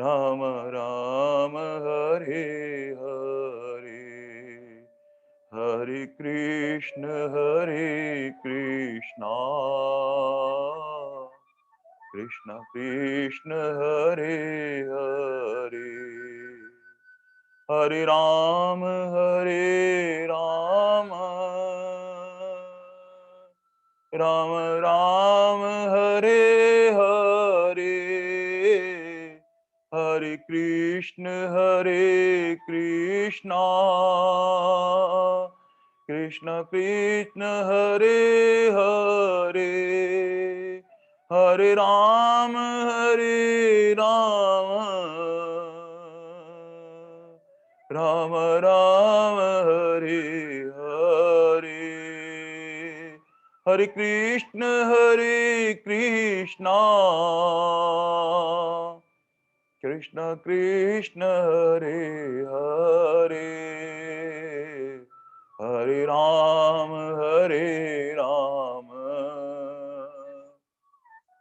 राम राम हरे हरे, हरे कृष्ण कृष्ण कृष्ण हरे हरे, हरे राम राम राम हरे हरे, हरे कृष्ण कृष्ण कृष्ण हरे हरे, हरे राम राम राम हरे हरे, हरे कृष्ण कृष्ण कृष्ण हरे हरे, हरे राम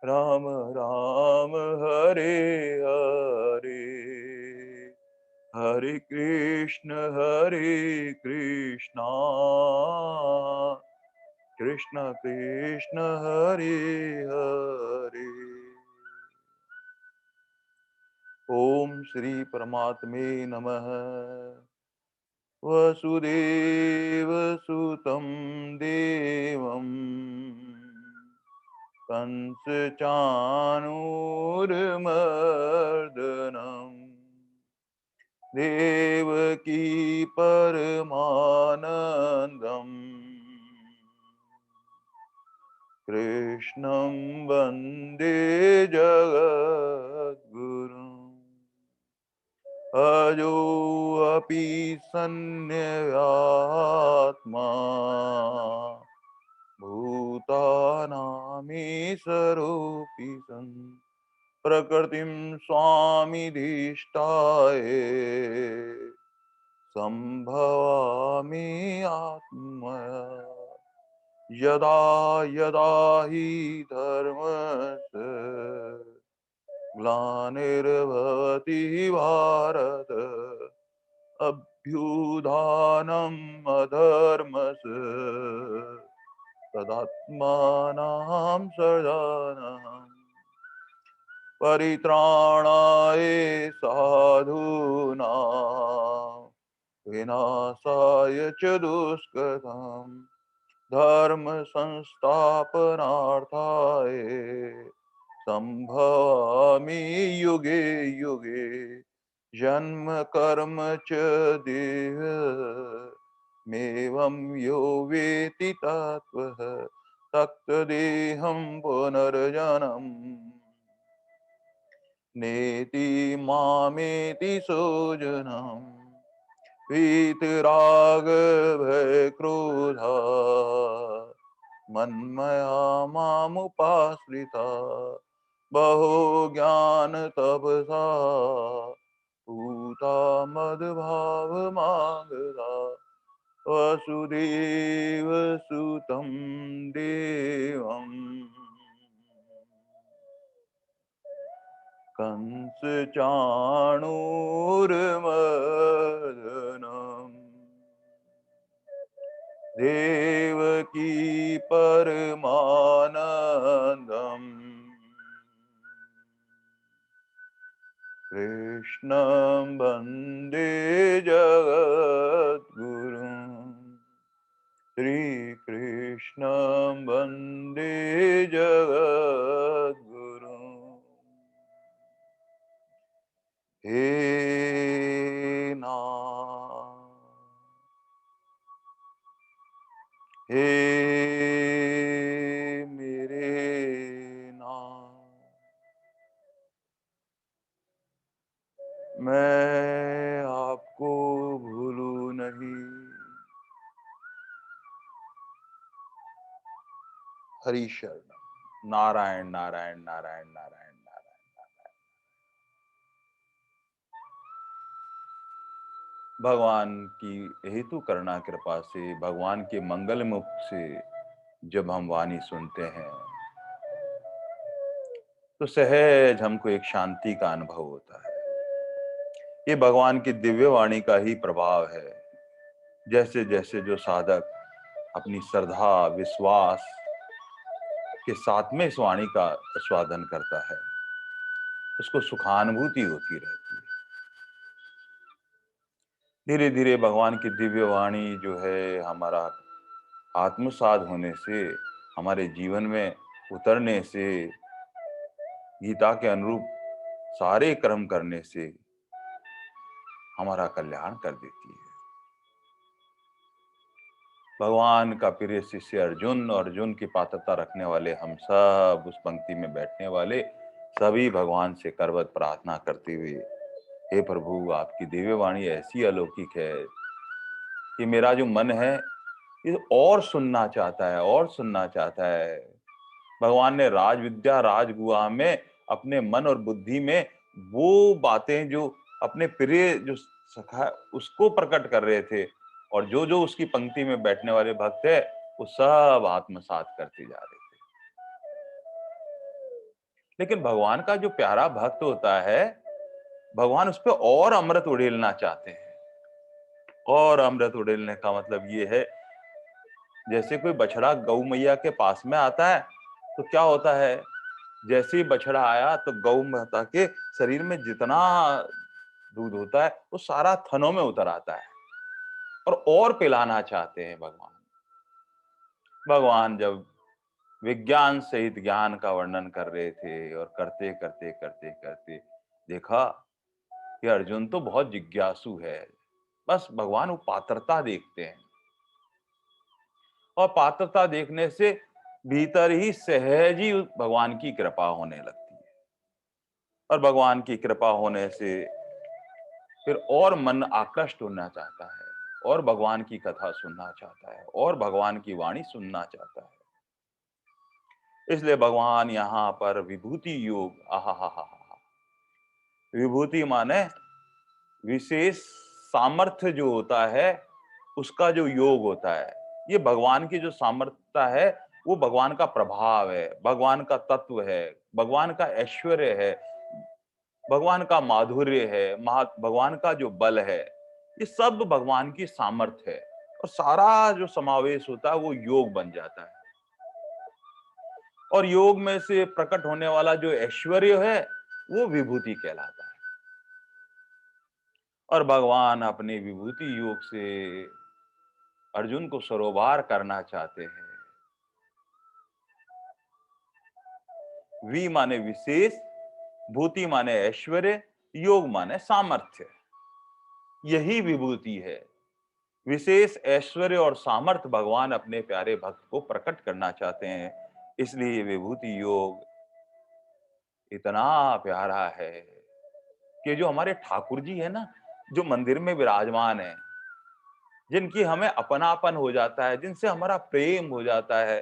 राम राम हरे हरे, हरे कृष्ण कृष्ण कृष्ण हरे हरे। ओम श्री परमात्मे नमः। वसुदेव सुतं देवं कंस चाणूरमर्दनम् देवकी परमानन्दम् कृष्णं वन्दे जगद्गुरुम्। अजोऽपि सन्न्यस्तात्मा भूतानामीशरोऽपि सन् प्रकृतिं स्वामिधिष्ठाय सम्भवामि आत्मया। यदा यदा हि धर्मस्य ग्लानिर्भवति भारत, अभ्युत्थानम् अधर्मस्य तदात्मानं सृजाम्यहम्। परित्राणाय साधूनां विनाशाय च दुष्कृताम् धर्म संस्थापनार्थाय संभवामि युगे युगे। जन्म कर्म च देह मेवं यो वेति तत्त्वः तत्तदेहं पुनर्जन्म नेति मामेति सोजनम्। वीतरागभयक्रोधा मन्मया मामुपाश्रिता बहो ज्ञानतपसा पूता मद्भावमागता। वसुदेवसुतं देवम् कंस चाणूरमर्दनम् देवकी परमानन्दम् कृष्णं वन्दे जगद्गुरुम्। श्रीकृष्णं वन्दे जगद्गुरुम्। हे नाथ हे मेरे नाथ, मैं आपको भूलूं नहीं। हरि शरण। नारायण नारायण नारायण नारायण नारायण। भगवान की हेतु करुणा कृपा से, भगवान के मंगल मुख से जब हम वाणी सुनते हैं तो सहज हमको एक शांति का अनुभव होता है। ये भगवान की दिव्य वाणी का ही प्रभाव है। जैसे जैसे जो साधक अपनी श्रद्धा, विश्वास के साथ में इस वाणी का आस्वादन करता है, उसको सुखानुभूति होती रहती है। धीरे धीरे भगवान की दिव्य वाणी जो है हमारा आत्मसात होने से, हमारे जीवन में उतरने से, गीता के अनुरूप सारे कर्म करने से हमारा कल्याण कर देती है। भगवान का प्रिय शिष्य अर्जुन और अर्जुन की पात्रता रखने वाले हम सब, उस पंक्ति में बैठने वाले सभी भगवान से करवत प्रार्थना करते हुए, हे प्रभु, आपकी दिव्य वाणी ऐसी अलौकिक है कि मेरा जो मन है ये और सुनना चाहता है, और सुनना चाहता है। भगवान ने राज विद्या, राजगुहा में अपने मन और बुद्धि में वो बातें जो अपने प्रिय जो सखा उसको प्रकट कर रहे थे, और जो जो उसकी पंक्ति में बैठने वाले भक्त है वो सब आत्मसात करते जा रहे थे। लेकिन भगवान का जो प्यारा भक्त होता है, भगवान उस पर और अमृत उड़ेलना चाहते हैं। और अमृत उड़ेलने का मतलब ये है, जैसे कोई बछड़ा गौ मैया के पास में आता है तो क्या होता है, जैसे ही बछड़ा आया तो गौ माता के शरीर में जितना दूध होता है वो सारा थनों में उतर आता है, और पिलाना चाहते हैं भगवान। भगवान जब विज्ञान सहित ज्ञान का वर्णन कर रहे थे, और करते करते करते करते देखा कि अर्जुन तो बहुत जिज्ञासु है, बस भगवान वो पात्रता देखते हैं, और पात्रता देखने से भीतर ही सहज ही भगवान की कृपा होने लगती है। और भगवान की कृपा होने से फिर और मन आकृष्ट होना चाहता है, और भगवान की कथा सुनना चाहता है, और भगवान की वाणी सुनना चाहता है। इसलिए भगवान यहाँ पर विभूति योग, आहा हा हा हा, विभूति माने विशेष सामर्थ्य जो होता है, उसका जो योग होता है, ये भगवान की जो सामर्थ्यता है वो भगवान का प्रभाव है, भगवान का तत्व है, भगवान का ऐश्वर्य है, भगवान का माधुर्य है, भगवान का जो बल है, ये सब भगवान की सामर्थ्य है, और सारा जो समावेश होता है वो योग बन जाता है। और योग में से प्रकट होने वाला जो ऐश्वर्य है वो विभूति कहलाता है। और भगवान अपने विभूति योग से अर्जुन को सरोबार करना चाहते हैं। वी माने विशेष, भूति माने ऐश्वर्य, योग माने सामर्थ्य, यही विभूति है। विशेष ऐश्वर्य और सामर्थ्य भगवान अपने प्यारे भक्त को प्रकट करना चाहते हैं, इसलिए विभूति योग इतना प्यारा है कि जो हमारे ठाकुर जी है ना, जो मंदिर में विराजमान है, जिनकी हमें अपनापन हो जाता है, जिनसे हमारा प्रेम हो जाता है,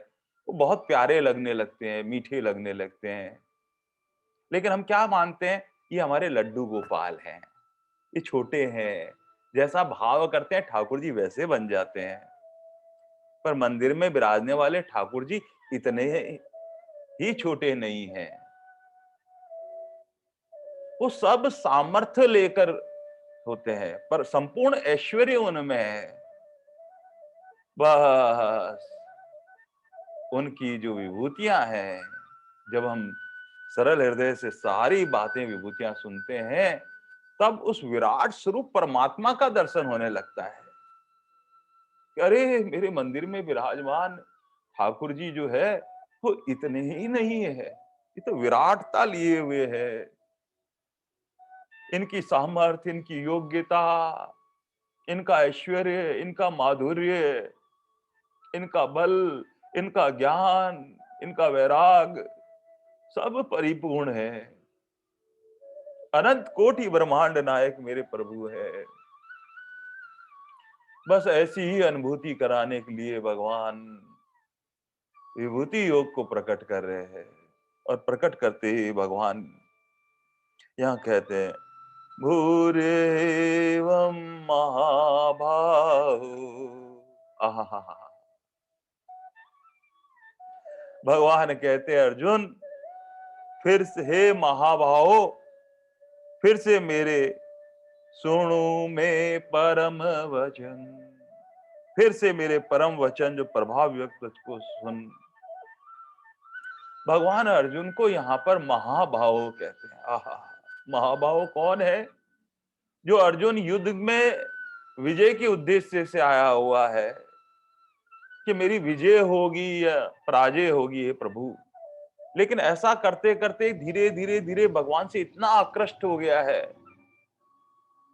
वो बहुत प्यारे लगने लगते हैं, मीठे लगने लगते हैं। लेकिन हम क्या मानते हैं, ये हमारे लड्डू गोपाल हैं, ये छोटे हैं, जैसा भाव करते हैं ठाकुर जी वैसे बन जाते हैं। पर मंदिर में विराजने वाले ठाकुर जी इतने ही छोटे नहीं हैं, वो सब सामर्थ्य लेकर होते हैं, पर संपूर्ण ऐश्वर्य उनमें है। बस उनकी जो विभूतियां हैं, जब हम सरल हृदय से सारी बातें विभूतियां सुनते हैं, तब उस विराट स्वरूप परमात्मा का दर्शन होने लगता है कि अरे, मेरे मंदिर में विराजमान ठाकुर जी जो है वो इतने ही नहीं है, ये तो विराटता लिए हुए है। इनकी सामर्थ्य, इनकी योग्यता, इनका ऐश्वर्य, इनका माधुर्य, इनका बल, इनका ज्ञान, इनका वैराग सब परिपूर्ण है। अनंत कोटि ब्रह्मांड नायक मेरे प्रभु है। बस ऐसी ही अनुभूति कराने के लिए भगवान विभूति योग को प्रकट कर रहे हैं, और प्रकट करते ही भगवान यहाँ कहते हैं, भूरेवं महाबाहो, आहा, भगवान कहते हैं अर्जुन, फिर से हे महाबाहो, फिर से मेरे सुनु में परम वचन। फिर से मेरे परम वचन जो प्रभाव व्यक्त को सुन। भगवान अर्जुन को यहाँ पर महाबाहो कहते हैं। आहा, महाबाहो कौन है? जो अर्जुन युद्ध में विजय के उद्देश्य से आया हुआ है कि मेरी विजय होगी या पराजय होगी, हे प्रभु। लेकिन ऐसा करते करते धीरे धीरे धीरे भगवान से इतना आकृष्ट हो गया है,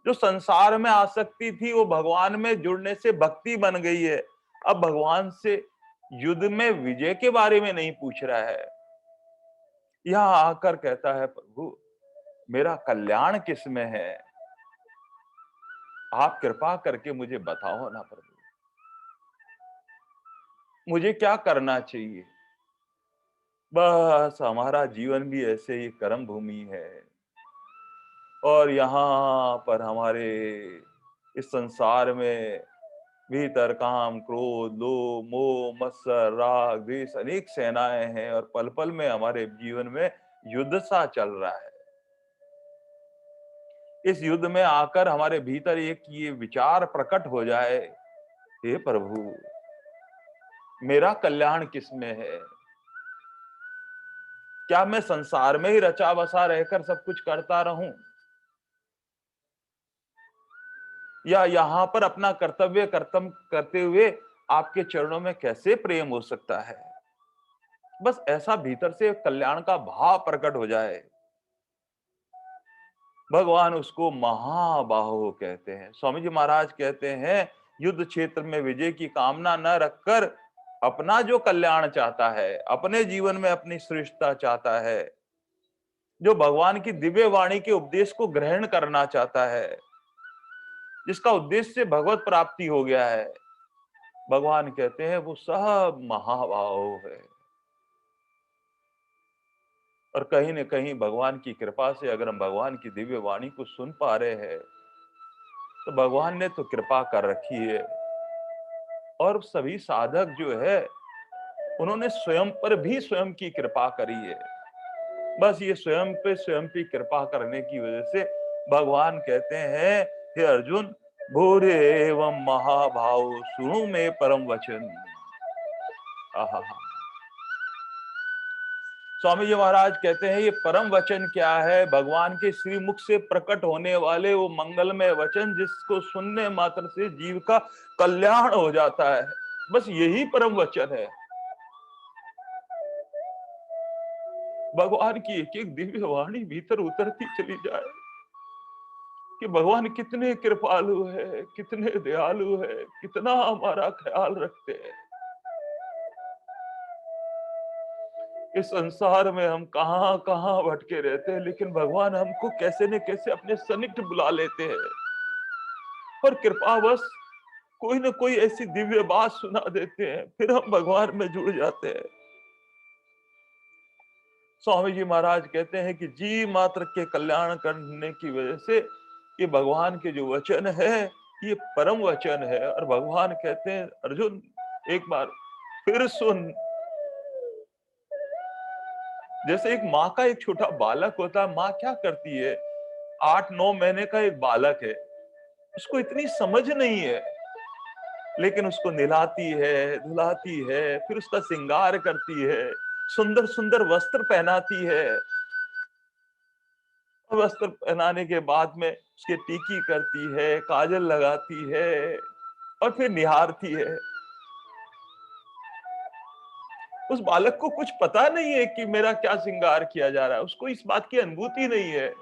जो संसार में आसक्ति थी वो भगवान में जुड़ने से भक्ति बन गई है। अब भगवान से युद्ध में विजय के बारे में नहीं पूछ रहा है, यहां आकर कहता है प्रभु मेरा कल्याण किस में है, आप कृपा करके मुझे बताओ ना प्रभु, मुझे क्या करना चाहिए। बस हमारा जीवन भी ऐसे ही कर्म भूमि है और यहाँ पर हमारे इस संसार में भीतर काम, क्रोध, लोभ, मोह, मत्सर, राग, द्वेष अनेक सेनाएं हैं और पल पल में हमारे जीवन में युद्ध सा चल रहा है। इस युद्ध में आकर हमारे भीतर एक ये विचार प्रकट हो जाए, हे प्रभु मेरा कल्याण किसमें है? क्या मैं संसार में ही रचा बसा रहकर सब कुछ करता रहूं, या यहाँ पर अपना कर्तव्य कर्तव्य करते हुए आपके चरणों में कैसे प्रेम हो सकता है? बस ऐसा भीतर से कल्याण का भाव प्रकट हो जाए, भगवान उसको महाबाहो कहते हैं। स्वामी जी महाराज कहते हैं युद्ध क्षेत्र में विजय की कामना न रखकर अपना जो कल्याण चाहता है, अपने जीवन में अपनी श्रेष्ठता चाहता है, जो भगवान की दिव्य वाणी के उपदेश को ग्रहण करना चाहता है, जिसका उद्देश्य भगवत प्राप्ति हो गया है, भगवान कहते हैं वो सब महाबाहो है। और कहीं न कहीं भगवान की कृपा से अगर हम भगवान की दिव्य वाणी को सुन पा रहे हैं, तो भगवान ने तो कृपा कर रखी है। और सभी साधक जो है उन्होंने स्वयं पर भी स्वयं की कृपा करी है। बस ये स्वयं पे स्वयं की कृपा करने की वजह से भगवान कहते हैं हे अर्जुन भूरे एवं महाभाव सुनो में परम वचन। आहा, स्वामी जी महाराज कहते हैं ये परम वचन क्या है? भगवान के श्री मुख से प्रकट होने वाले वो मंगलमय वचन जिसको सुनने मात्र से जीव का कल्याण हो जाता है। बस यही परम वचन है। भगवान की एक एक दिव्य वाणी भीतर उतरती चली जाए कि भगवान कितने कृपालु है, कितने दयालु है, कितना हमारा ख्याल रखते हैं। इस संसार में हम कहां कहां भटके रहते हैं, लेकिन भगवान हमको कैसे न कैसे अपने सनिकट बुला लेते हैं और कृपावश कोई न कोई ऐसी दिव्य बात सुना देते हैं, फिर हम भगवान में जुड़ जाते हैं। स्वामी जी महाराज कहते हैं कि जीव मात्र के कल्याण करने की वजह से ये भगवान के जो वचन है ये परम वचन है। और भगवान कहते हैं अर्जुन एक बार फिर सुन। जैसे एक माँ का एक छोटा बालक होता है, माँ क्या करती है, 8-9 महीने का एक बालक है, उसको इतनी समझ नहीं है, लेकिन उसको नहलाती है, धुलाती है, फिर उसका श्रृंगार करती है, सुंदर सुंदर वस्त्र पहनाती है। वस्त्र पहनाने के बाद में उसकी टीकी करती है, काजल लगाती है और फिर निहारती है। उस बालक को कुछ पता नहीं है कि मेरा क्या श्रृंगार किया जा रहा है, उसको इस बात की अनुभूति नहीं है,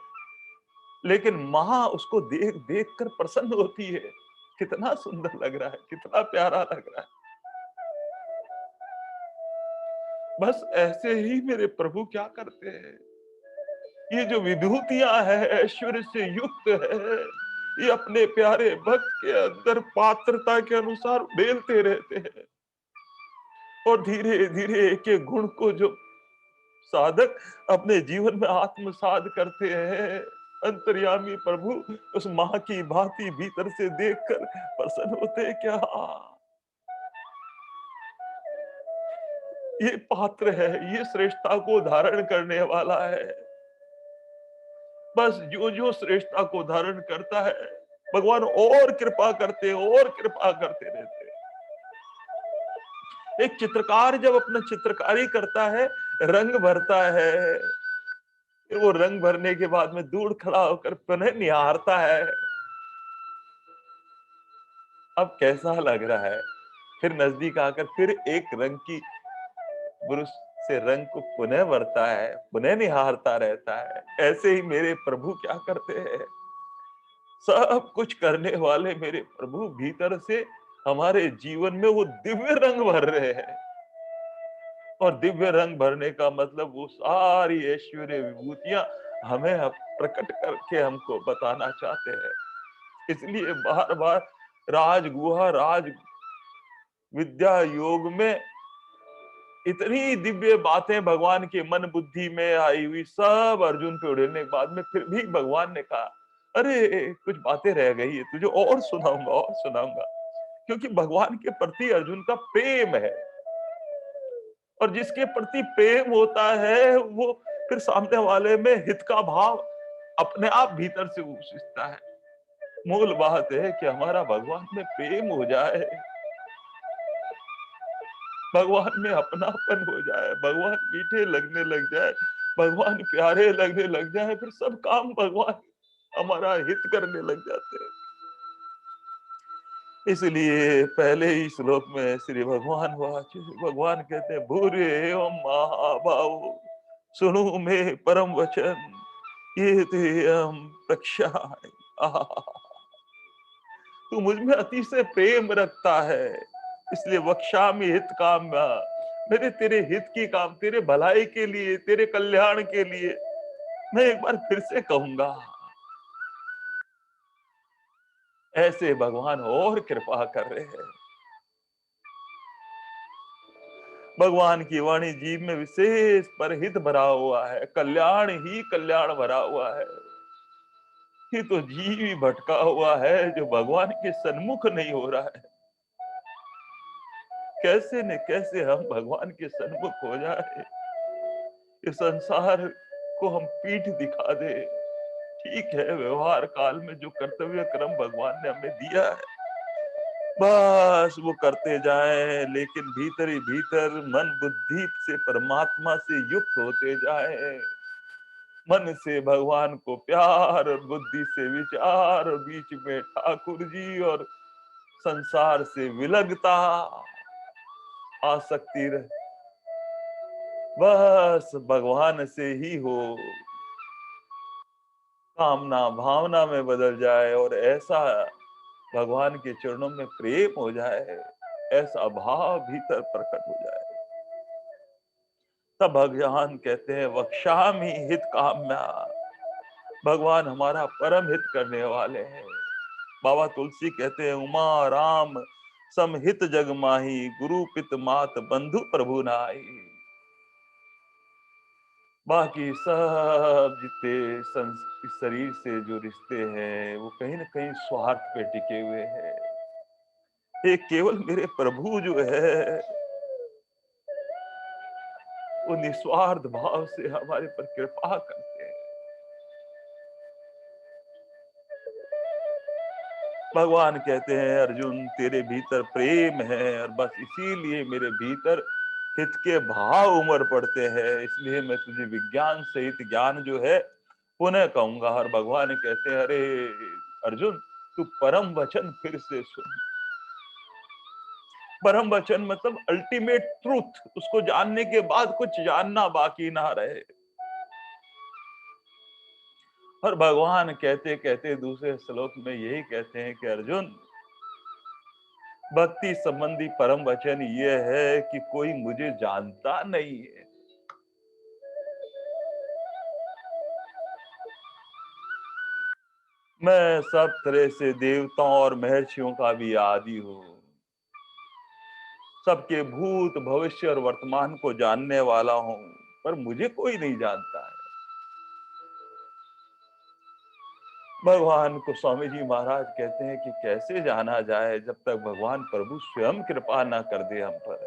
लेकिन माँ उसको देख देख कर प्रसन्न होती है। कितना सुंदर लग रहा है, कितना प्यारा लग रहा है। बस ऐसे ही मेरे प्रभु क्या करते हैं, ये जो विभूतियां है ऐश्वर्य से युक्त है, ये अपने प्यारे भक्त के अंदर पात्रता के अनुसार उड़ेलते रहते हैं। और धीरे धीरे एक एक गुण को जो साधक अपने जीवन में आत्मसात करते हैं, अंतर्यामी प्रभु उस माँ की भांति भीतर से देखकर प्रसन्न होते हैं। क्या ये पात्र है, ये श्रेष्ठता को धारण करने वाला है। बस जो जो श्रेष्ठता को धारण करता है, भगवान और कृपा करते, और कृपा करते रहते हैं। एक चित्रकार जब अपना चित्रकारी करता है, रंग भरता है, फिर वो रंग भरने के बाद में दूर खड़ा होकर पुनः निहारता है, अब कैसा लग रहा है। फिर नजदीक आकर फिर एक रंग की ब्रश से रंग को पुनः भरता है, पुनः निहारता रहता है। ऐसे ही मेरे प्रभु क्या करते हैं, सब कुछ करने वाले मेरे प्रभु भीतर से हमारे जीवन में वो दिव्य रंग भर रहे हैं। और दिव्य रंग भरने का मतलब वो सारी ऐश्वर्य विभूतियां हमें प्रकट करके हमको बताना चाहते हैं। इसलिए बार बार राजगुहा राज विद्या योग में इतनी दिव्य बातें भगवान के मन बुद्धि में आई हुई सब अर्जुन पे उड़ेलने के बाद में फिर भी भगवान ने कहा, अरे कुछ बातें रह गई है, तुझे और सुनाऊंगा और सुनाऊंगा। क्योंकि भगवान के प्रति अर्जुन का प्रेम है, और जिसके प्रति प्रेम होता है वो फिर सामने वाले में हित का भाव अपने आप भीतर से उपजता है। मूल बात है कि हमारा भगवान में प्रेम हो जाए, भगवान में अपनापन हो जाए, भगवान मीठे लगने लग जाए, भगवान प्यारे लगने लग जाए, फिर सब काम भगवान हमारा हित करने लग जाते हैं। इसलिए पहले ही श्लोक में श्री भगवान वाच भगवान कहते हैं, भूरे एवं महाभाव सुनो में परम वचन ये ते हम प्रक्षाय। तू मुझ में अति से प्रेम रखता है, इसलिए वक्षामि हित काम, मेरे तेरे हित की काम, तेरे भलाई के लिए, तेरे कल्याण के लिए मैं एक बार फिर से कहूंगा। ऐसे भगवान और कृपा कर रहे हैं। भगवान की वाणी जीव में विशेष परहित भरा हुआ है, कल्याण ही कल्याण भरा हुआ है। ये तो जीव ही भटका हुआ है जो भगवान के सन्मुख नहीं हो रहा है। कैसे न कैसे हम भगवान के सन्मुख हो जाए, इस संसार को हम पीठ दिखा दे। ठीक है, व्यवहार काल में जो कर्तव्य क्रम भगवान ने हमें दिया है बस वो करते जाएं, लेकिन भीतर ही भीतर मन बुद्धि से परमात्मा से युक्त होते जाएं। मन से भगवान को प्यार और बुद्धि से विचार, और बीच में ठाकुर जी और संसार से विलगता आसक्ति रहे, बस भगवान से ही हो। कामना भावना में बदल जाए और ऐसा भगवान के चरणों में प्रेम हो जाए, ऐसा भाव भीतर प्रकट हो जाए, तब भगवान कहते हैं वक्षामि हित काम्या। भगवान हमारा परम हित करने वाले हैं। बाबा तुलसी कहते हैं उमा राम समहित जग माही, गुरु पित मात बंधु प्रभु नाई। बाकी सब जितने इस शरीर से जो रिश्ते हैं वो कहीं ना कहीं स्वार्थ पे टिके हुए हैं। एक केवल मेरे प्रभु जो है वो निस्वार्थ भाव से हमारे पर कृपा करते हैं। भगवान कहते हैं अर्जुन तेरे भीतर प्रेम है, और बस इसीलिए मेरे भीतर हित के भाव उमड़ पड़ते हैं। इसलिए मैं तुझे विज्ञान सहित ज्ञान जो है पुनः कहूंगा। और भगवान कहते हैं अरे अर्जुन तू परम वचन फिर से सुन। परम वचन मतलब अल्टीमेट ट्रूथ, उसको जानने के बाद कुछ जानना बाकी ना रहे। और भगवान कहते कहते दूसरे श्लोक में यही कहते हैं कि अर्जुन भक्ति संबंधी परम वचन ये है कि कोई मुझे जानता नहीं है। मैं सब तरह से देवताओं और महर्षियों का भी आदि हूं, सबके भूत भविष्य और वर्तमान को जानने वाला हूं, पर मुझे कोई नहीं जानता है। भगवान को स्वामी जी महाराज कहते हैं कि कैसे जाना जाए जब तक भगवान प्रभु स्वयं कृपा ना कर दे हम पर।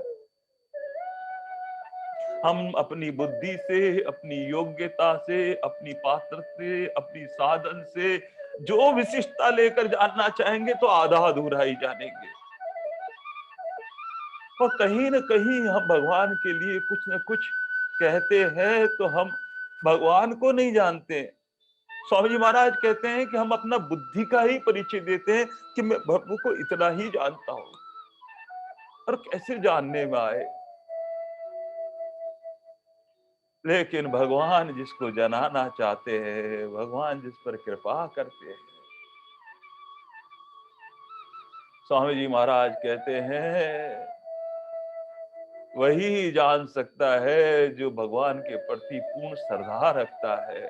हम अपनी बुद्धि से, अपनी योग्यता से, अपनी पात्रता से, अपनी साधन से जो विशिष्टता लेकर जानना चाहेंगे तो आधा अधूरा ही जानेंगे। और कहीं न कहीं हम भगवान के लिए कुछ न कुछ कहते हैं तो हम भगवान को नहीं जानते। स्वामी जी महाराज कहते हैं कि हम अपना बुद्धि का ही परिचय देते हैं कि मैं प्रभु को इतना ही जानता हूँ। और कैसे जानने में आए? लेकिन भगवान जिसको जनाना चाहते हैं, भगवान जिस पर कृपा करते हैं, स्वामी जी महाराज कहते हैं वही जान सकता है जो भगवान के प्रति पूर्ण श्रद्धा रखता है,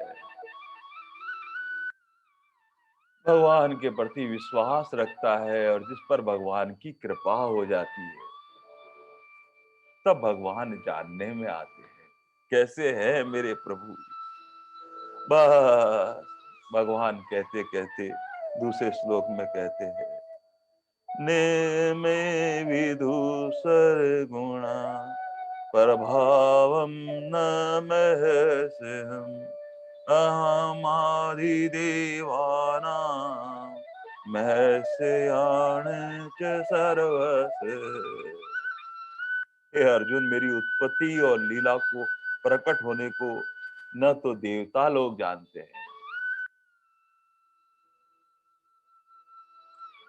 भगवान के प्रति विश्वास रखता है और जिस पर भगवान की कृपा हो जाती है, तब भगवान जानने में आते हैं। कैसे है मेरे प्रभु? बस भगवान कहते कहते दूसरे श्लोक में कहते हैं, ने में विदुषर गुणा प्रभावम न महस्यम् अहमादिदेवानां महस्यान् च सर्वस्य। हे अर्जुन, मेरी उत्पत्ति और लीला को प्रकट होने को न तो देवता लोग जानते हैं,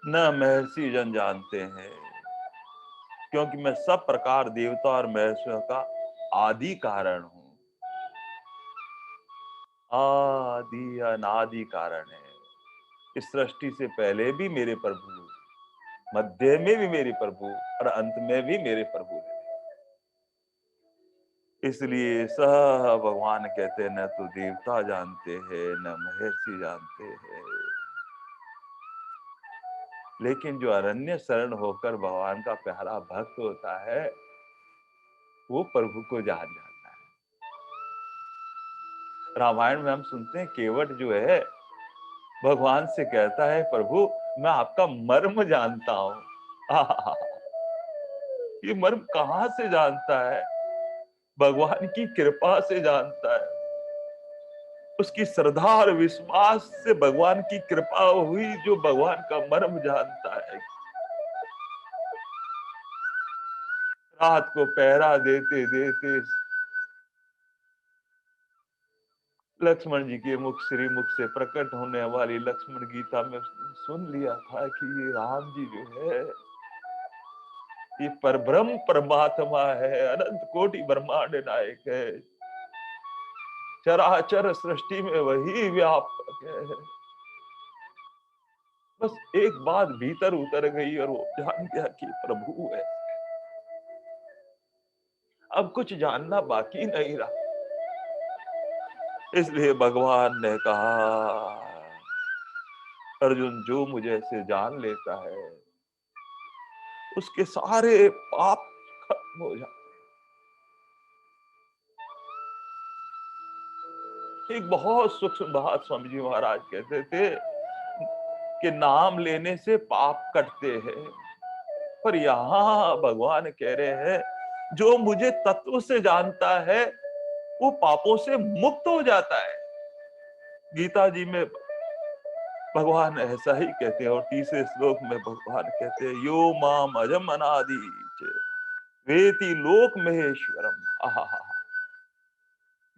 न महर्षि जन जानते हैं, क्योंकि मैं सब प्रकार देवता और महर्षियों का आदि कारण हूं। आदि अनादि कारण है। इस सृष्टि से पहले भी मेरे प्रभु, मध्य में भी मेरे प्रभु और अंत में भी मेरे प्रभु है। इसलिए सह भगवान कहते हैं, न तो देवता जानते हैं न महर्षि जानते हैं, लेकिन जो अरण्य शरण होकर भगवान का प्यारा भक्त होता है वो प्रभु को जान जाता है। रामायण में हम सुनते हैं केवट जो है भगवान से कहता है, प्रभु मैं आपका मर्म जानता हूं। ये मर्म कहां से जानता है? भगवान की कृपा से जानता है। उसकी श्रद्धा और विश्वास से भगवान की कृपा हुई, जो भगवान का मर्म जानता है। रात को पहरा देते देते लक्ष्मण जी के मुख, श्री मुख से प्रकट होने वाली लक्ष्मण गीता में सुन लिया था कि ये राम जी जो है ये परब्रह्म परमात्मा है, अनंत कोटि ब्रह्मांड नायक है, चराचर सृष्टि में वही व्यापक है। बस एक बात भीतर उतर गई और वो जान गया कि प्रभु है। अब कुछ जानना बाकी नहीं रहा। इसलिए भगवान ने कहा, अर्जुन जो मुझे ऐसे जान लेता है उसके सारे पाप खत्म हो जाते। एक बहुत सूक्ष्म बात स्वामी जी महाराज कहते थे कि नाम लेने से पाप कटते हैं, पर यहाँ भगवान कह रहे हैं जो मुझे तत्व से जानता है वो पापों से मुक्त हो जाता है। गीता जी में भगवान ऐसा ही कहते हैं और तीसरे श्लोक में भगवान कहते हैं, यो माम अजम अनादि च वेति लोक महेश्वरम। आहा,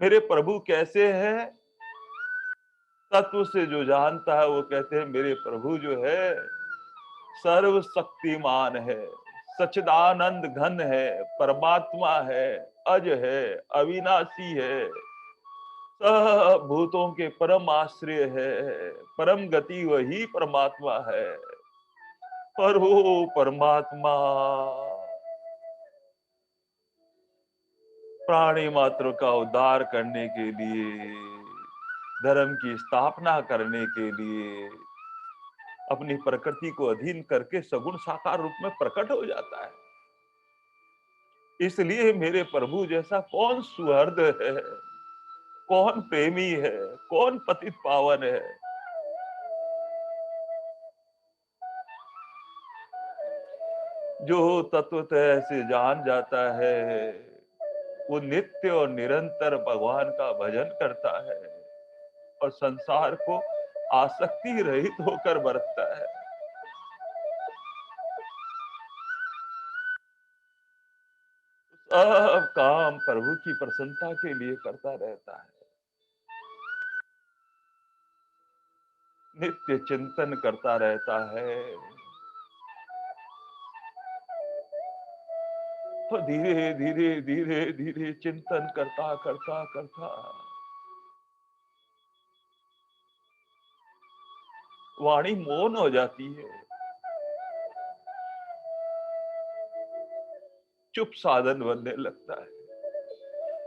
मेरे प्रभु कैसे हैं? तत्व से जो जानता है वो कहते हैं मेरे प्रभु जो है सर्व शक्तिमान है, सच्चिदानंद घन है, परमात्मा है, अज है, अविनाशी है, सब भूतों के परम आश्रय है, परम गति वही परमात्मा है। पर वो परमात्मा प्राणी मात्र का उद्धार करने के लिए, धर्म की स्थापना करने के लिए अपनी प्रकृति को अधीन करके सगुण साकार रूप में प्रकट हो जाता है। इसलिए मेरे प्रभु जैसा कौन सुहृद है, कौन प्रेमी है, कौन पतित पावन है, जो तत्वतः से जान जाता है वो नित्य और निरंतर भगवान का भजन करता है और संसार को आसक्ति रहित होकर बरतता है। सब काम प्रभु की प्रसन्नता के लिए करता रहता है। नित्य चिंतन करता रहता है। तो धीरे धीरे धीरे धीरे चिंतन करता करता करता वाणी मौन हो जाती है। चुप साधन बनने लगता है।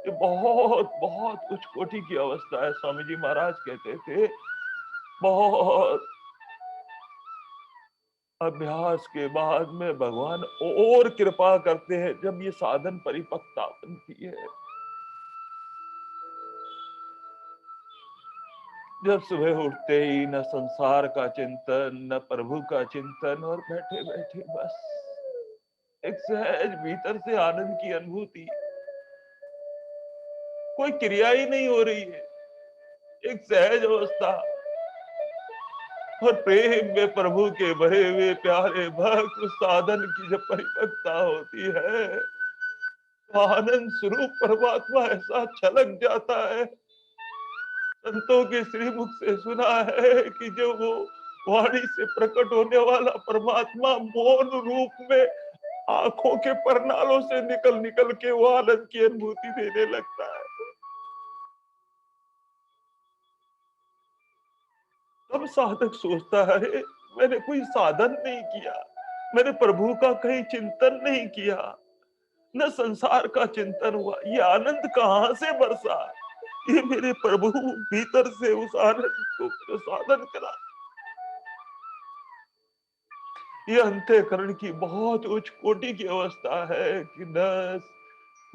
ये बहुत बहुत उच्च कोटि की अवस्था है। स्वामी जी महाराज कहते थे, बहुत अभ्यास के बाद में भगवान और कृपा करते हैं जब ये साधन परिपक्वता बनती है। जब सुबह उठते ही न संसार का चिंतन, न प्रभु का चिंतन, और बैठे बैठे बस एक सहज भीतर से आनंद की अनुभूति। कोई क्रिया ही नहीं हो रही है, एक सहज अवस्था। और प्रेम में प्रभु के भरे हुए प्यारे भक्त उस साधन की जब परिपक्वता होती है तो आनंद स्वरूप परमात्मा ऐसा छलक जाता है। संतों के श्रीमुख से सुना है कि जो वो वाणी से प्रकट होने वाला परमात्मा मौन रूप में आंखों के परनालों से निकल निकल के वो आनंद की अनुभूति देने लगता है। तब साधक सोचता है, अरे मैंने कोई साधन नहीं किया, मैंने प्रभु का कहीं चिंतन नहीं किया, न संसार का चिंतन हुआ, ये आनंद कहां से बरसा? ये मेरे प्रभु भीतर से उस आनंद को प्रसादन करा। ये अंतःकरण की बहुत उच्च कोटि की अवस्था है कि न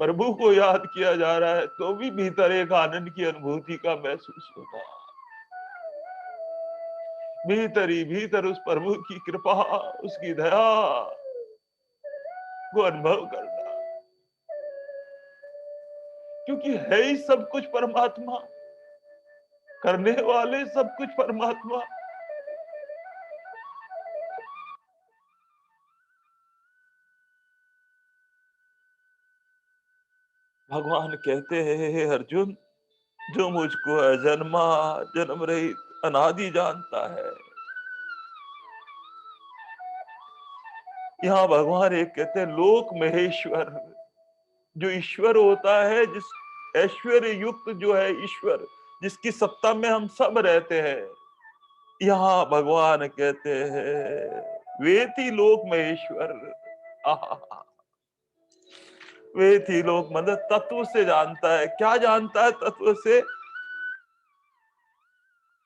प्रभु को याद किया जा रहा है तो भी भीतर एक आनंद की अनुभूति का महसूस होता है। भीतर ही भीतर उस प्रभु की कृपा, उसकी दया को अनुभव करना, क्योंकि है ही सब कुछ परमात्मा, करने वाले सब कुछ परमात्मा। भगवान कहते हैं, हे अर्जुन, जो मुझको अजन्मा जन्म रहित अनादि जानता है। यहाँ भगवान एक कहते हैं लोक महेश्वर, जो ईश्वर होता है, जिस ऐश्वर्य युक्त जो है ईश्वर, जिसकी सत्ता में हम सब रहते हैं। यहाँ भगवान कहते हैं वेति लोक महेश्वर। आहा, वेति लोक मतलब तत्व से जानता है। क्या जानता है तत्व से?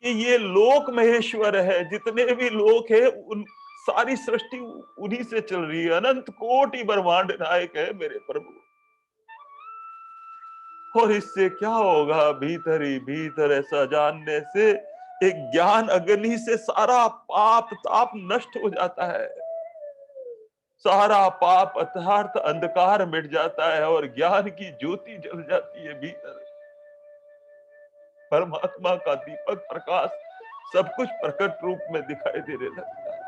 कि ये लोक महेश्वर है, जितने भी लोक है उन सारी सृष्टि उन्हीं से चल रही है। अनंत कोटि ब्रह्मांड नायक है मेरे प्रभु। और इससे क्या होगा? भीतर ही भीतर ऐसा जानने से एक ज्ञान अग्नि से सारा पाप ताप नष्ट हो जाता है। सारा पाप अर्थात अंधकार मिट जाता है और ज्ञान की ज्योति जल जाती है भीतर। परमात्मा का दीपक प्रकाश सब कुछ प्रकट रूप में दिखाई देने लगता है।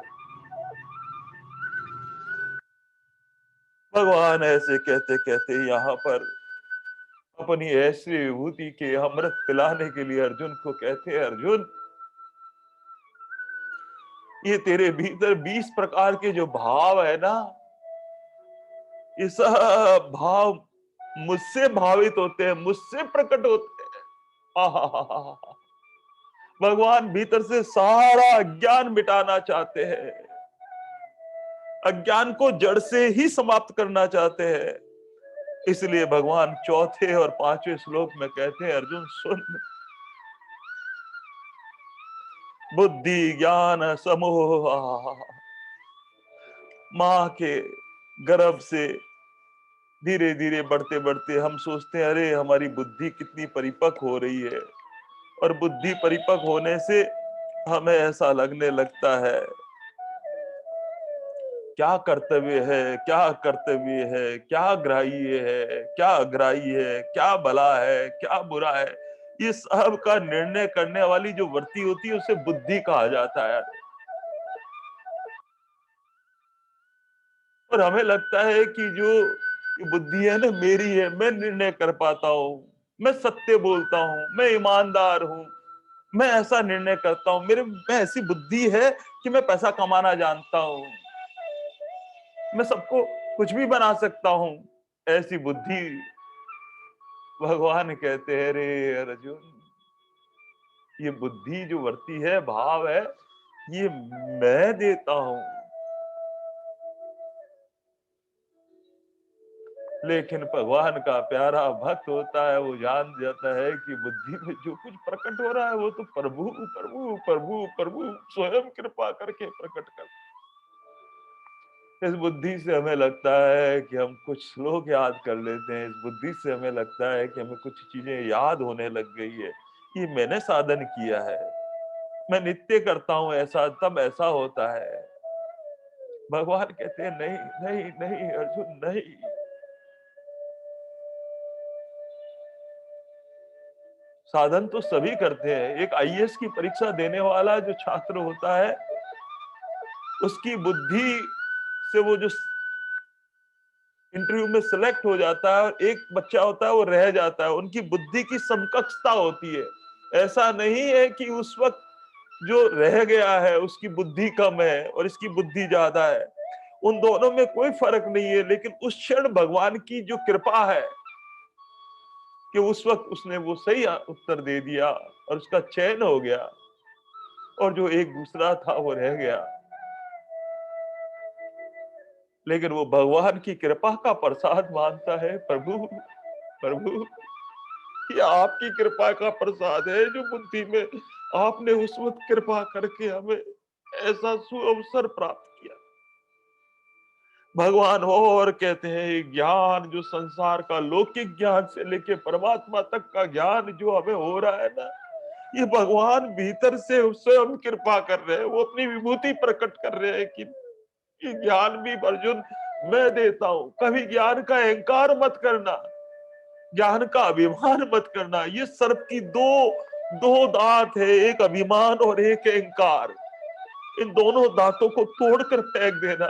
भगवान ऐसे कहते कहते यहाँ पर अपनी ऐसी विभूति के अमृत पिलाने के लिए अर्जुन को कहते हैं, अर्जुन ये तेरे भीतर 20 प्रकार के जो भाव है ना, ये सब भाव मुझसे भावित होते हैं, मुझसे प्रकट होते हैं। आहा, भगवान भीतर से सारा अज्ञान मिटाना चाहते हैं, अज्ञान को जड़ से ही समाप्त करना चाहते हैं। इसलिए भगवान चौथे और पांचवें श्लोक में कहते हैं, अर्जुन सुन, बुद्धि ज्ञान समोह। माँ के गर्भ से धीरे धीरे बढ़ते बढ़ते हम सोचते हैं अरे हमारी बुद्धि कितनी परिपक्व हो रही है, और बुद्धि परिपक्व होने से हमें ऐसा लगने लगता है क्या कर्तव्य है, क्या कर्तव्य है, क्या ग्राह्य है, क्या अग्राह्य है, क्या भला है, क्या बुरा है, ये सब का निर्णय करने वाली जो वृत्ति होती है उसे बुद्धि कहा जाता है। और हमें लगता है कि जो ये बुद्धि है ना मेरी है, मैं निर्णय कर पाता हूँ, मैं सत्य बोलता हूँ, मैं ईमानदार हूँ, मैं ऐसा निर्णय करता हूँ, मेरे में ऐसी बुद्धि है कि मैं पैसा कमाना जानता हूँ, मैं सबको कुछ भी बना सकता हूँ, ऐसी बुद्धि। भगवान कहते हैं रे अर्जुन, ये बुद्धि जो वर्ती है, भाव है, ये मैं देता हूं। लेकिन भगवान का प्यारा भक्त होता है, वो जान जाता है कि बुद्धि में जो कुछ प्रकट हो रहा है वो तो प्रभु प्रभु प्रभु प्रभु स्वयं कृपा करके प्रकट कर। इस बुद्धि से हमें लगता है कि हम कुछ श्लोक याद कर लेते हैं, इस बुद्धि से हमें लगता है कि हमें कुछ चीजें याद होने लग गई है, ये मैंने साधन किया है, मैं नित्य करता हूं ऐसा, तब ऐसा होता है। भगवान कहते हैं नहीं नहीं नहीं अर्जुन नहीं। साधन तो सभी करते हैं। एक आईएएस की परीक्षा देने वाला जो छात्र होता है, उसकी बुद्धि से वो जो इंटरव्यू में सिलेक्ट हो जाता है, और एक बच्चा होता है वो रह जाता है, उनकी बुद्धि की समकक्षता होती है। ऐसा नहीं है कि उस वक्त जो रह गया है उसकी बुद्धि कम है और इसकी बुद्धि ज्यादा है, उन दोनों में कोई फर्क नहीं है। लेकिन उस क्षण भगवान की जो कृपा है कि उस वक्त उसने वो सही उत्तर दे दिया और उसका चयन हो गया, और जो एक दूसरा था वो रह गया। लेकिन वो भगवान की कृपा का प्रसाद मानता है, प्रभु प्रभु ये आपकी कृपा का प्रसाद है जो बुद्धि में आपने उस वक्त कृपा करके हमें ऐसा सुअवसर प्राप्त किया। भगवान और कहते हैं ज्ञान जो संसार का लौकिक ज्ञान से लेके परमात्मा तक का ज्ञान जो हमें हो रहा है ना, ये भगवान भीतर से स्वयं कृपा कर रहे हैं, वो अपनी विभूति प्रकट कर रहे हैं कि ये ज्ञान भी अर्जुन मैं देता हूं। कभी ज्ञान का अहंकार मत करना, ज्ञान का अभिमान मत करना। ये सर्प की दो दो दांत है, एक अभिमान और एक अहंकार। इन दोनों दांतों को तोड़कर फेंक देना,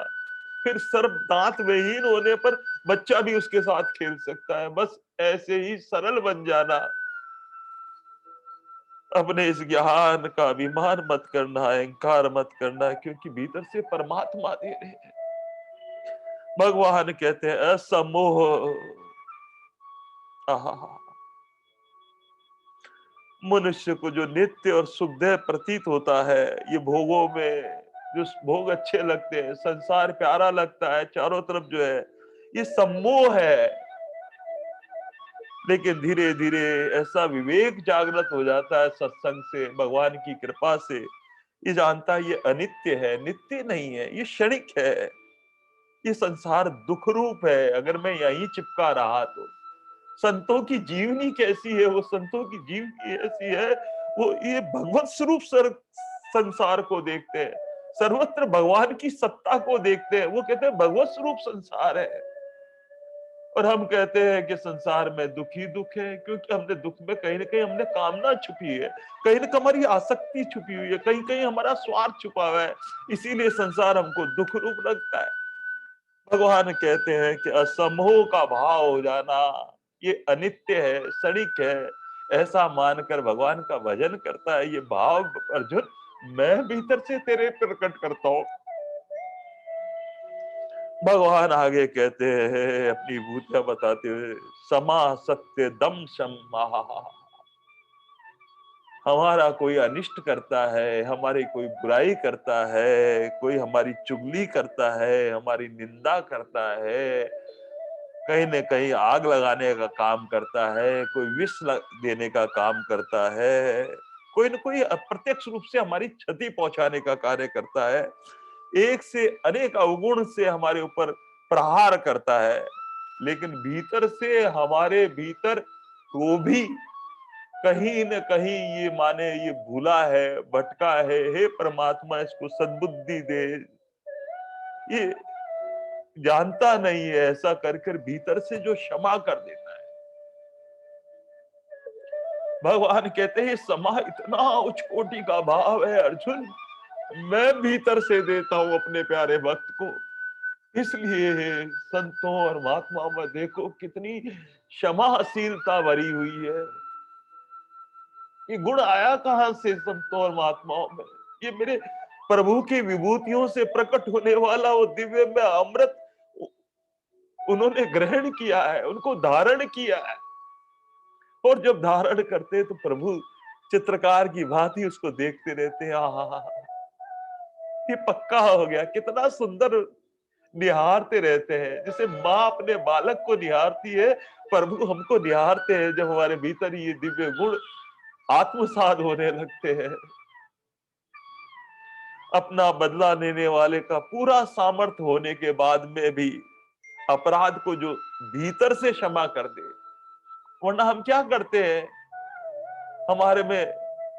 फिर सर्प दांत विहीन होने पर बच्चा भी उसके साथ खेल सकता है। बस ऐसे ही सरल बन जाना, अपने इस ज्ञान का अभिमान मत करना, अहंकार मत करना, क्योंकि भीतर से परमात्मा दे रहे हैं। भगवान कहते हैं असमोह। आहा, मनुष्य को जो नित्य और सुखदेव प्रतीत होता है, ये भोगों में जो भोग अच्छे लगते हैं, संसार प्यारा लगता है, चारों तरफ जो है ये सम्मोह है। लेकिन धीरे धीरे ऐसा विवेक जागृत हो जाता है सत्संग से, भगवान की कृपा से, ये जानता है ये अनित्य है, नित्य नहीं है, ये क्षणिक है। ये संसार दुख रूप है, अगर मैं यहीं चिपका रहा तो। संतों की जीवनी कैसी है, वो संतों की जीवनी ऐसी है, वो ये भगवत स्वरूप संसार को देखते हैं, सर्वत्र भगवान की सत्ता को देखते हैं। वो कहते हैं भगवत स्वरूप संसार है। और हम कहते हैं कि संसार में दुख ही दुख है, क्योंकि हमने दुख में कहीं ना कहीं हमने कामना छुपी है, कहीं ना कहीं हमारी आसक्ति छुपी हुई है, कहीं कहीं हमारा स्वार्थ छुपा हुआ है, इसीलिए संसार हमको दुख रूप लगता है। भगवान कहते हैं कि असमोह का भाव हो जाना, ये अनित्य है, क्षणिक है, ऐसा मानकर भगवान का भजन करता है। ये भाव अर्जुन मैं भीतर से तेरे प्रकट करता हूं। भगवान आगे कहते हैं अपनी भूतिया बताते हुए, समा सत्य दम शम आहा, हमारा कोई अनिष्ट करता है, हमारी कोई बुराई करता है, कोई हमारी चुगली करता है, हमारी निंदा करता है, कहीं न कहीं आग लगाने का काम करता है, कोई विष देने का काम करता है, कोई न कोई अप्रत्यक्ष रूप से हमारी क्षति पहुंचाने का कार्य करता है, एक से अनेक अवगुण से हमारे ऊपर प्रहार करता है। लेकिन भीतर से हमारे भीतर वो भी कहीं न कहीं ये माने ये भूला है, भटका है, हे परमात्मा इसको सद्बुद्धि दे। ये जानता नहीं है, ऐसा कर कर भीतर से जो क्षमा कर देता है। भगवान कहते हैं क्षमा इतना उच्च कोटि का भाव है अर्जुन, मैं भीतर से देता हूं अपने प्यारे भक्त को। इसलिए संतों और महात्माओं में देखो कितनी क्षमाशीलता भरी हुई है। ये गुण आया कहां से संतों और महात्माओं में? ये मेरे प्रभु की विभूतियों से प्रकट होने वाला वो दिव्य में अमृत उन्होंने ग्रहण किया है, उनको धारण किया है। और जब धारण करते तो प्रभु चित्रकार की भांति उसको देखते रहते हैं। आहा, ये पक्का हो गया। कितना सुंदर निहारते रहते हैं, जैसे माँ अपने बालक को निहारती है, प्रभु हमको निहारते हैं जब हमारे भीतर ये दिव्य गुण आत्मसात होने लगते हैं। अपना बदला लेने वाले का पूरा सामर्थ्य होने के बाद में भी अपराध को जो भीतर से क्षमा कर दे। वरना हम क्या करते हैं, हमारे में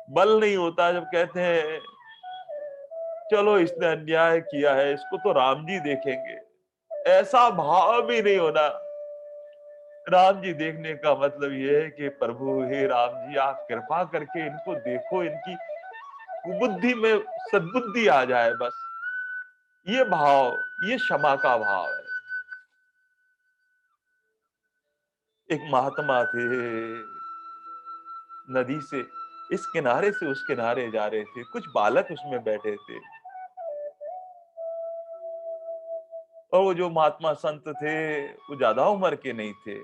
बल नहीं होता जब कहते हैं चलो इसने अन्याय किया है, इसको तो राम जी देखेंगे। ऐसा भाव भी नहीं होना। राम जी देखने का मतलब ये है कि प्रभु हे राम जी आप कृपा करके इनको देखो, इनकी कुबुद्धि में सद्बुद्धि आ जाए बस। ये भाव, ये क्षमा का भाव है। एक महात्मा थे, नदी से इस किनारे से उस किनारे जा रहे थे, कुछ बालक उसमें बैठे थे। और वो जो महात्मा संत थे वो ज्यादा उम्र के नहीं थे,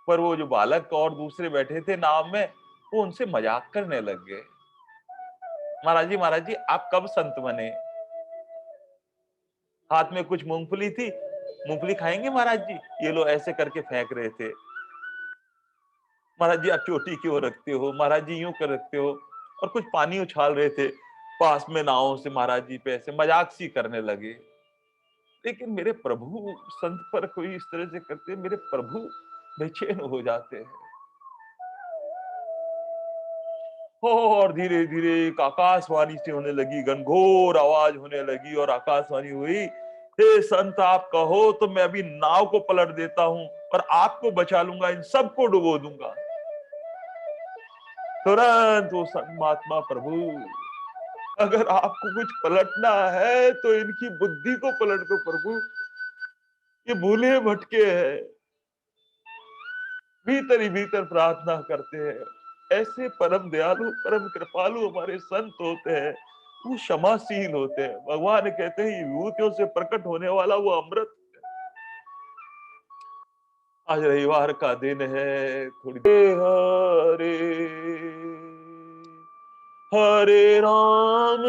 पर वो जो बालक और दूसरे बैठे थे नाव में, वो उनसे मजाक करने लग गए। महाराज जी आप कब संत बने? हाथ में कुछ मूंगफली थी, मूंगफली खाएंगे महाराज जी? ये लो ऐसे करके फेंक रहे थे। महाराज जी आप चोटी क्यों रखते हो? महाराज जी यूं कर रखते हो। और कुछ पानी उछाल रहे थे पास में नाव से, महाराज जी पे ऐसे मजाक सी करने लगे। लेकिन मेरे प्रभु संत पर कोई इस तरह से करते, मेरे प्रभु बेचैन हो जाते हैं। और धीरे धीरे एक आकाशवाणी से होने लगी, घनघोर आवाज होने लगी और आकाशवाणी हुई, हे संत आप कहो तो मैं अभी नाव को पलट देता हूं और आपको बचा लूंगा, इन सबको डुबो दूंगा। तुरंत वो संत महात्मा, प्रभु अगर आपको कुछ पलटना है तो इनकी बुद्धि को पलट दो प्रभु, ये भूले भटके हैं। भीतर ही भीतर प्रार्थना करते हैं। ऐसे परम दयालु परम कृपालु हमारे संत होते हैं, वो क्षमाशील होते हैं। भगवान कहते हैं विभूतियों से प्रकट होने वाला वो अमृत। आज रविवार का दिन है, थोड़ी हरे हरे राम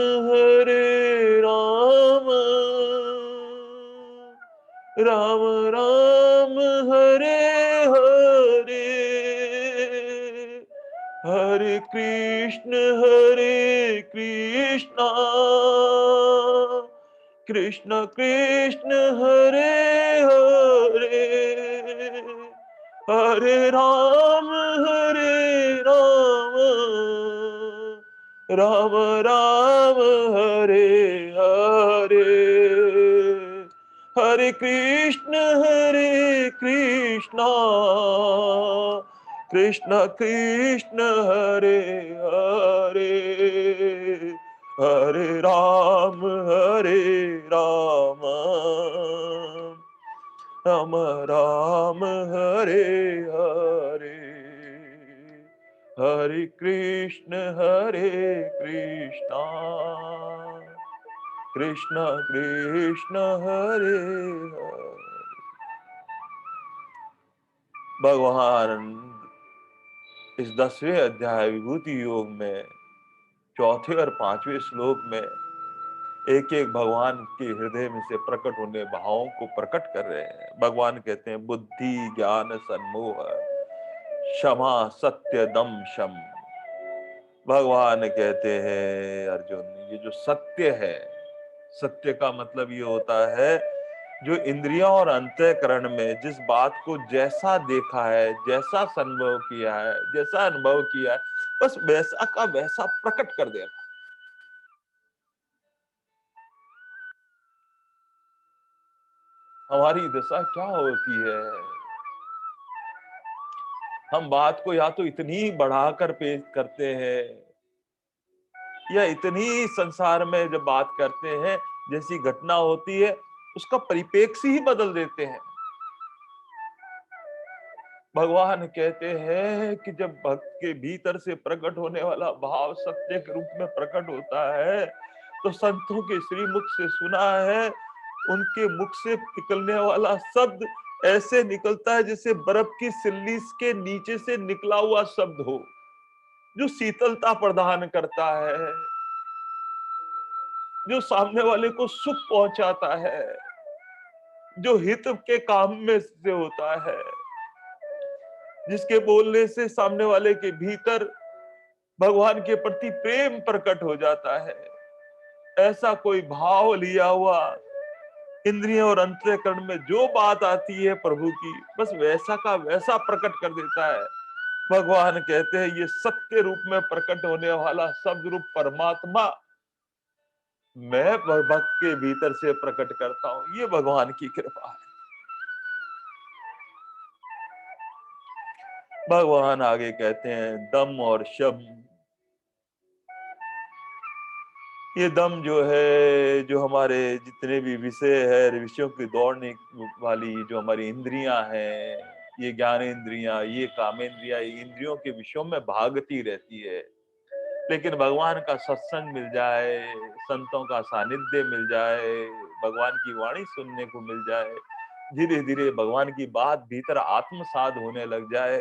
राम राम हरे हरे, हरे कृष्ण कृष्ण कृष्ण हरे हरे, हरे राम राम राम हरे हरे, हरे कृष्ण कृष्ण कृष्ण हरे हरे, हरे राम राम राम हरे हरे, हरे कृष्ण कृष्ण कृष्ण हरे हरे। भगवान इस 10वें अध्याय विभूति योग में चौथे और 5वें श्लोक में एक एक भगवान के हृदय में से प्रकट होने भावों को प्रकट कर रहे हैं। भगवान कहते हैं बुद्धि ज्ञान सन्मोह क्षमा सत्य दम शम। भगवान कहते हैं अर्जुन, ये जो सत्य है, सत्य का मतलब ये होता है जो इंद्रियों और अंतःकरण में जिस बात को जैसा देखा है, जैसा संभव किया है, जैसा अनुभव किया है, बस वैसा का वैसा प्रकट कर देना। हमारी दशा क्या होती है। हम बात को या तो इतनी बढ़ाकर पेश करते हैं, या इतनी संसार में जब बात करते हैं, जैसी घटना होती है उसका परिप्रेक्ष्य ही बदल देते हैं। भगवान कहते हैं कि जब भक्त के भीतर से प्रकट होने वाला भाव सत्य के रूप में प्रकट होता है, तो संतों के श्रीमुख से सुना है, उनके मुख से निकलने वाला शब्द ऐसे निकलता है जैसे बर्फ की सिल्ली के नीचे से निकला हुआ शब्द हो, जो शीतलता प्रदान करता है, जो सामने वाले को सुख पहुंचाता है, जो हित के काम में से होता है, जिसके बोलने से सामने वाले के भीतर भगवान के प्रति प्रेम प्रकट हो जाता है। ऐसा कोई भाव लिया हुआ इंद्रियों और अंतःकरण में जो बात आती है प्रभु की, बस वैसा का वैसा प्रकट कर देता है। भगवान कहते हैं ये सत्य रूप में प्रकट होने वाला शब्द रूप परमात्मा मैं भक्त के भीतर से प्रकट करता हूं। ये भगवान की कृपा है। भगवान आगे कहते हैं दम और शम। ये दम जो है, जो हमारे जितने भी विषय है, विषयों की दौड़ने वाली जो हमारी इंद्रियां हैं, ये ज्ञानेंद्रियां, ये कामेंद्रियां, ये इंद्रियों के विषयों में भागती रहती है। लेकिन भगवान का सत्संग मिल जाए, संतों का सानिध्य मिल जाए, भगवान की वाणी सुनने को मिल जाए, धीरे धीरे भगवान की बात भीतर आत्मसात होने लग जाए,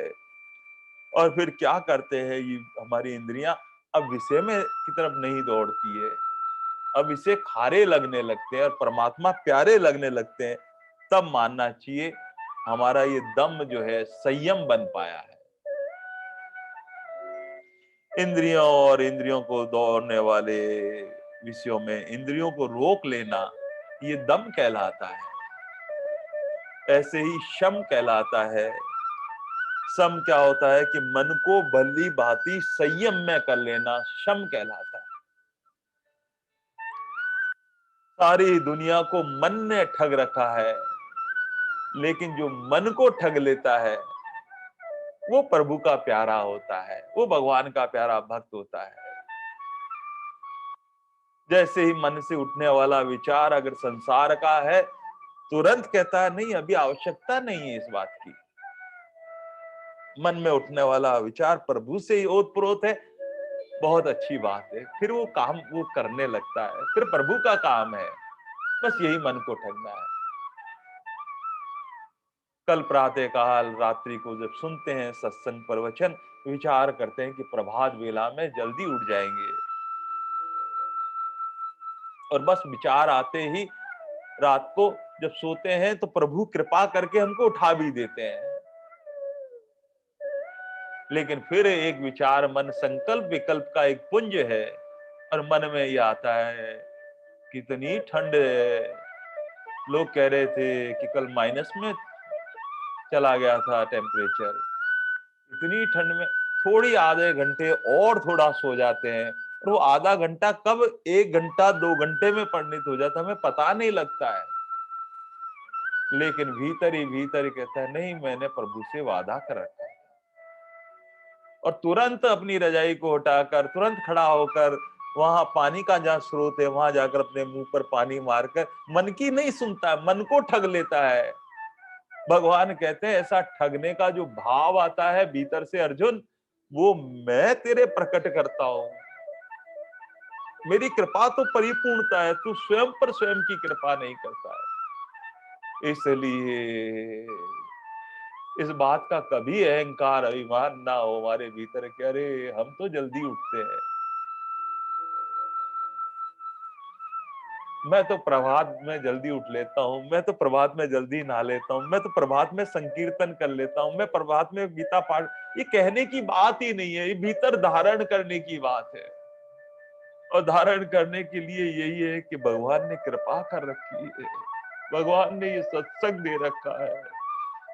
और फिर क्या करते हैं ये हमारी इंद्रियां, अब विषय में की तरफ नहीं दौड़ती है, अब इसे खारे लगने लगते हैं और परमात्मा प्यारे लगने लगते हैं। तब मानना चाहिए हमारा ये दम जो है संयम बन पाया है। इंद्रियों और इंद्रियों को दौड़ने वाले विषयों में इंद्रियों को रोक लेना, ये दम कहलाता है। ऐसे ही शम कहलाता है। सम क्या होता है कि मन को भली भांति संयम में कर लेना, शम कहलाता है। सारी दुनिया को मन ने ठग रखा है, लेकिन जो मन को ठग लेता है वो प्रभु का प्यारा होता है, वो भगवान का प्यारा भक्त होता है। जैसे ही मन से उठने वाला विचार अगर संसार का है, तुरंत कहता है नहीं, अभी आवश्यकता नहीं है इस बात की। मन में उठने वाला विचार प्रभु से ही ओतप्रोत है, बहुत अच्छी बात है, फिर वो काम वो करने लगता है, फिर प्रभु का काम है, बस यही मन को ठगना है। कल प्रातः काल रात्रि को जब सुनते हैं सत्संग प्रवचन, विचार करते हैं कि प्रभात वेला में जल्दी उठ जाएंगे, और बस विचार आते ही रात को जब सोते हैं तो प्रभु कृपा करके हमको उठा भी देते हैं। लेकिन फिर एक विचार, मन संकल्प विकल्प का एक पुंज है, और मन में ये आता है कितनी ठंड है। लोग कह रहे थे कि कल माइनस में चला गया था टेम्परेचर, इतनी ठंड में थोड़ी आधे घंटे और थोड़ा सो जाते हैं, और वो आधा घंटा कब 1 घंटा 2 घंटे में परिणित हो जाता है हमें पता नहीं लगता है। लेकिन भीतर ही कहता है नहीं, मैंने प्रभु से वादा कर रखा है, और तुरंत अपनी रजाई को हटाकर तुरंत खड़ा होकर वहां पानी का जहां स्रोत है वहां जाकर अपने मुंह पर पानी मारकर मन की नहीं सुनता, मन को ठग लेता है। भगवान कहते हैं ऐसा ठगने का जो भाव आता है भीतर से अर्जुन, वो मैं तेरे प्रकट करता हूं। मेरी कृपा तो परिपूर्णता है, तू स्वयं पर स्वयं की कृपा नहीं करता है। इसलिए इस बात का कभी अहंकार अभिमान ना हो हमारे भीतर कि अरे हम तो जल्दी उठते हैं, मैं तो प्रभात में जल्दी उठ लेता हूँ, मैं तो प्रभात में जल्दी नहा लेता हूँ, मैं तो प्रभात में संकीर्तन कर लेता हूँ, मैं प्रभात में गीता पाठ। ये कहने की बात ही नहीं है, ये भीतर धारण करने की बात है। और धारण करने के लिए यही है कि भगवान ने कृपा कर रखी है, भगवान ने ये सत्संग दे रखा है,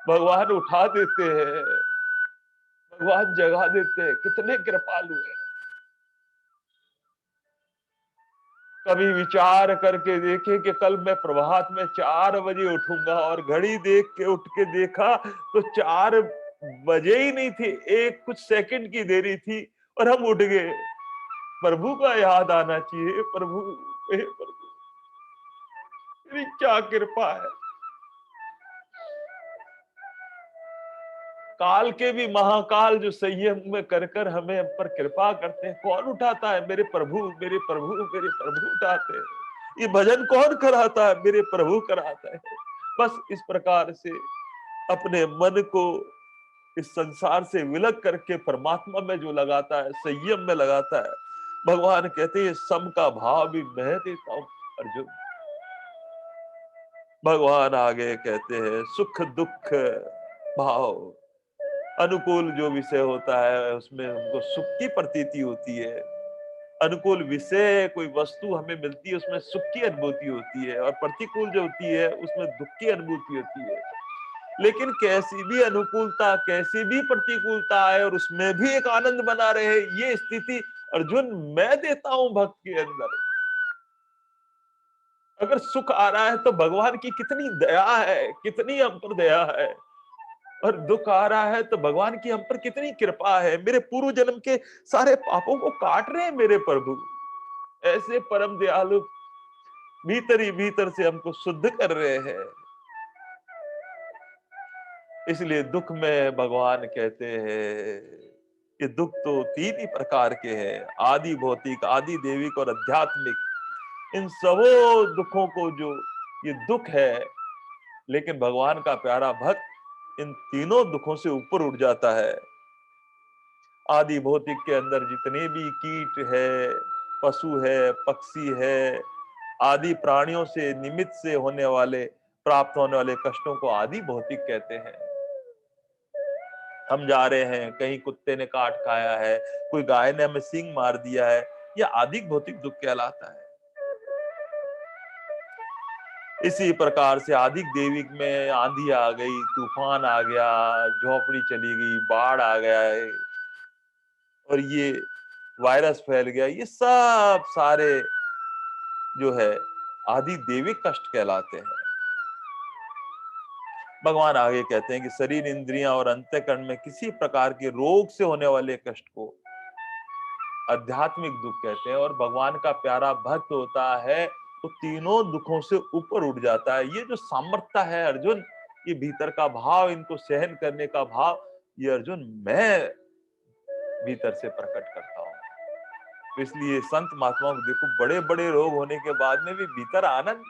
भगवान उठा देते हैं, भगवान जगा देते हैं, कितने कृपालु है। कभी विचार करके देखे कि कल मैं प्रभात में 4 बजे उठूंगा, और घड़ी देख के उठ के देखा तो 4 बजे ही नहीं थी, एक कुछ सेकंड की देरी थी और हम उठ गए। प्रभु का याद आना चाहिए, प्रभु, हे प्रभु तेरी क्या कृपा है। काल के भी महाकाल जो संयम में कर कर हमें हम पर कृपा करते हैं, कौन उठाता है? मेरे प्रभु, मेरे प्रभु, मेरे प्रभु उठाते हैं। ये भजन कौन कराता है? मेरे प्रभु कराता है। बस इस प्रकार से अपने मन को इस संसार से विलग करके परमात्मा में जो लगाता है, संयम में लगाता है, भगवान कहते हैं सम का भाव भी मैं देता हूं अर्जुन। भगवान आगे कहते हैं सुख दुख भाव, अनुकूल जो विषय होता है उसमें हमको सुख की प्रतीति होती है, अनुकूल विषय कोई वस्तु हमें मिलती है उसमें सुख की अनुभूति होती है, और प्रतिकूल जो होती है उसमें दुख की अनुभूति होती है। लेकिन कैसी भी अनुकूलता, कैसी भी प्रतिकूलता आए और उसमें भी एक आनंद बना रहे, ये स्थिति अर्जुन मैं देता हूं भक्त के अंदर। अगर सुख आ रहा है तो भगवान की कितनी दया है, कितनी हम पर दया है, और दुख आ रहा है तो भगवान की हम पर कितनी कृपा है। मेरे पूर्व जन्म के सारे पापों को काट रहे हैं मेरे प्रभु, ऐसे परम दयालु भीतर ही भीतर से हमको शुद्ध कर रहे हैं। इसलिए दुख में भगवान कहते हैं कि दुख तो 3 ही प्रकार के हैं, आदि भौतिक, आदि देविक और आध्यात्मिक। इन सबों दुखों को जो ये दुख है, लेकिन भगवान का प्यारा भक्त इन तीनों दुखों से ऊपर उठ जाता है। आदि भौतिक के अंदर जितने भी कीट है, पशु है, पक्षी है, आदि प्राणियों से निमित्त से होने वाले, प्राप्त होने वाले कष्टों को आदि भौतिक कहते हैं। हम जा रहे हैं, कहीं कुत्ते ने काट खाया है, कोई गाय ने हमें सींग मार दिया है, यह आदि भौतिक दुख कहलाता है। इसी प्रकार से आदिक देविक में आंधी आ गई, तूफान आ गया, झोपड़ी चली गई, बाढ़ आ गया है, और ये वायरस फैल गया, ये सब सारे जो है आदि देविक कष्ट कहलाते हैं। भगवान आगे कहते हैं कि शरीर, इंद्रियां और अंतःकरण में किसी प्रकार के रोग से होने वाले कष्ट को आध्यात्मिक दुख कहते हैं। और भगवान का प्यारा भक्त होता है तो तीनों दुखों से ऊपर उठ जाता है। ये जो सामर्थ्य है अर्जुन, ये भीतर का भाव, इनको सहन करने का भाव, ये अर्जुन मैं भीतर से प्रकट करता हूं। तो इसलिए संत महात्माओं को देखो, बड़े बड़े रोग होने के बाद में भी भीतर आनंद,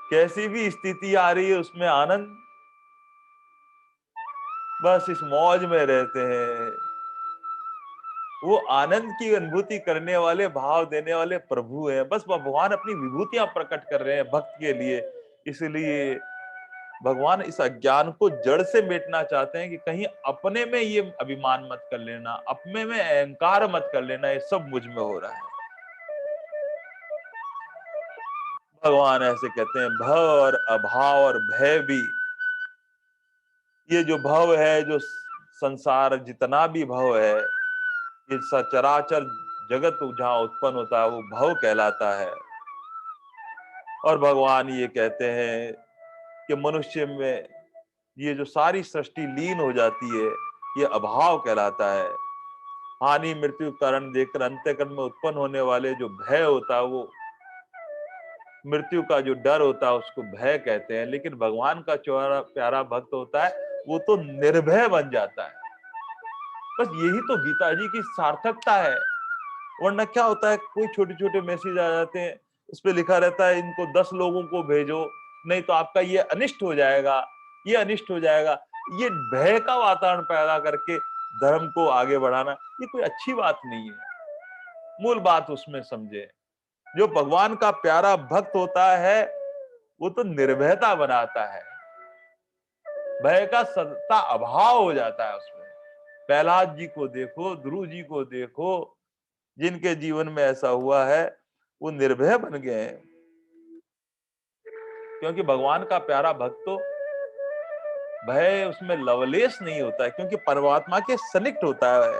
कैसी भी स्थिति आ रही है उसमें आनंद, बस इस मौज में रहते हैं। वो आनंद की अनुभूति करने वाले, भाव देने वाले प्रभु हैं। बस भगवान अपनी विभूतियां प्रकट कर रहे हैं भक्त के लिए। इसलिए भगवान इस अज्ञान को जड़ से मिटना चाहते हैं कि कहीं अपने में ये अभिमान मत कर लेना, अपने में अहंकार मत कर लेना, ये सब मुझ में हो रहा है। भगवान ऐसे कहते हैं भव और अभाव और भय भी, ये जो भव है, जो संसार जितना भी भव है, ये सचराचर जगत जहां उत्पन्न होता है वो भव कहलाता है। और भगवान ये कहते हैं कि मनुष्य में ये जो सारी सृष्टि लीन हो जाती है, ये अभाव कहलाता है। हानि मृत्यु कारण देखकर अंतःकरण में उत्पन्न होने वाले जो भय होता है, वो मृत्यु का जो डर होता है उसको भय कहते हैं। लेकिन भगवान का चौरा प्यारा भक्त होता है वो तो निर्भय बन जाता है। बस यही तो गीता जी की सार्थकता है। वरना क्या होता है, कोई छोटे छोटे मैसेज आ जाते हैं, उस पर लिखा रहता है इनको 10 लोगों को भेजो, नहीं तो आपका ये अनिष्ट हो जाएगा, ये अनिष्ट हो जाएगा। ये भय का वातावरण पैदा करके धर्म को आगे बढ़ाना, ये कोई अच्छी बात नहीं है। मूल बात उसमें समझे, जो भगवान का प्यारा भक्त होता है वो तो निर्भयता बनाता है, भय का सत्ता अभाव हो जाता है उसमें। प्रहलाद जी को देखो, ध्रुव जी को देखो, जिनके जीवन में ऐसा हुआ है, वो निर्भय बन गए हैं। क्योंकि भगवान का प्यारा भक्त तो भय उसमें लवलेश नहीं होता है, क्योंकि परमात्मा के सनिकट होता है।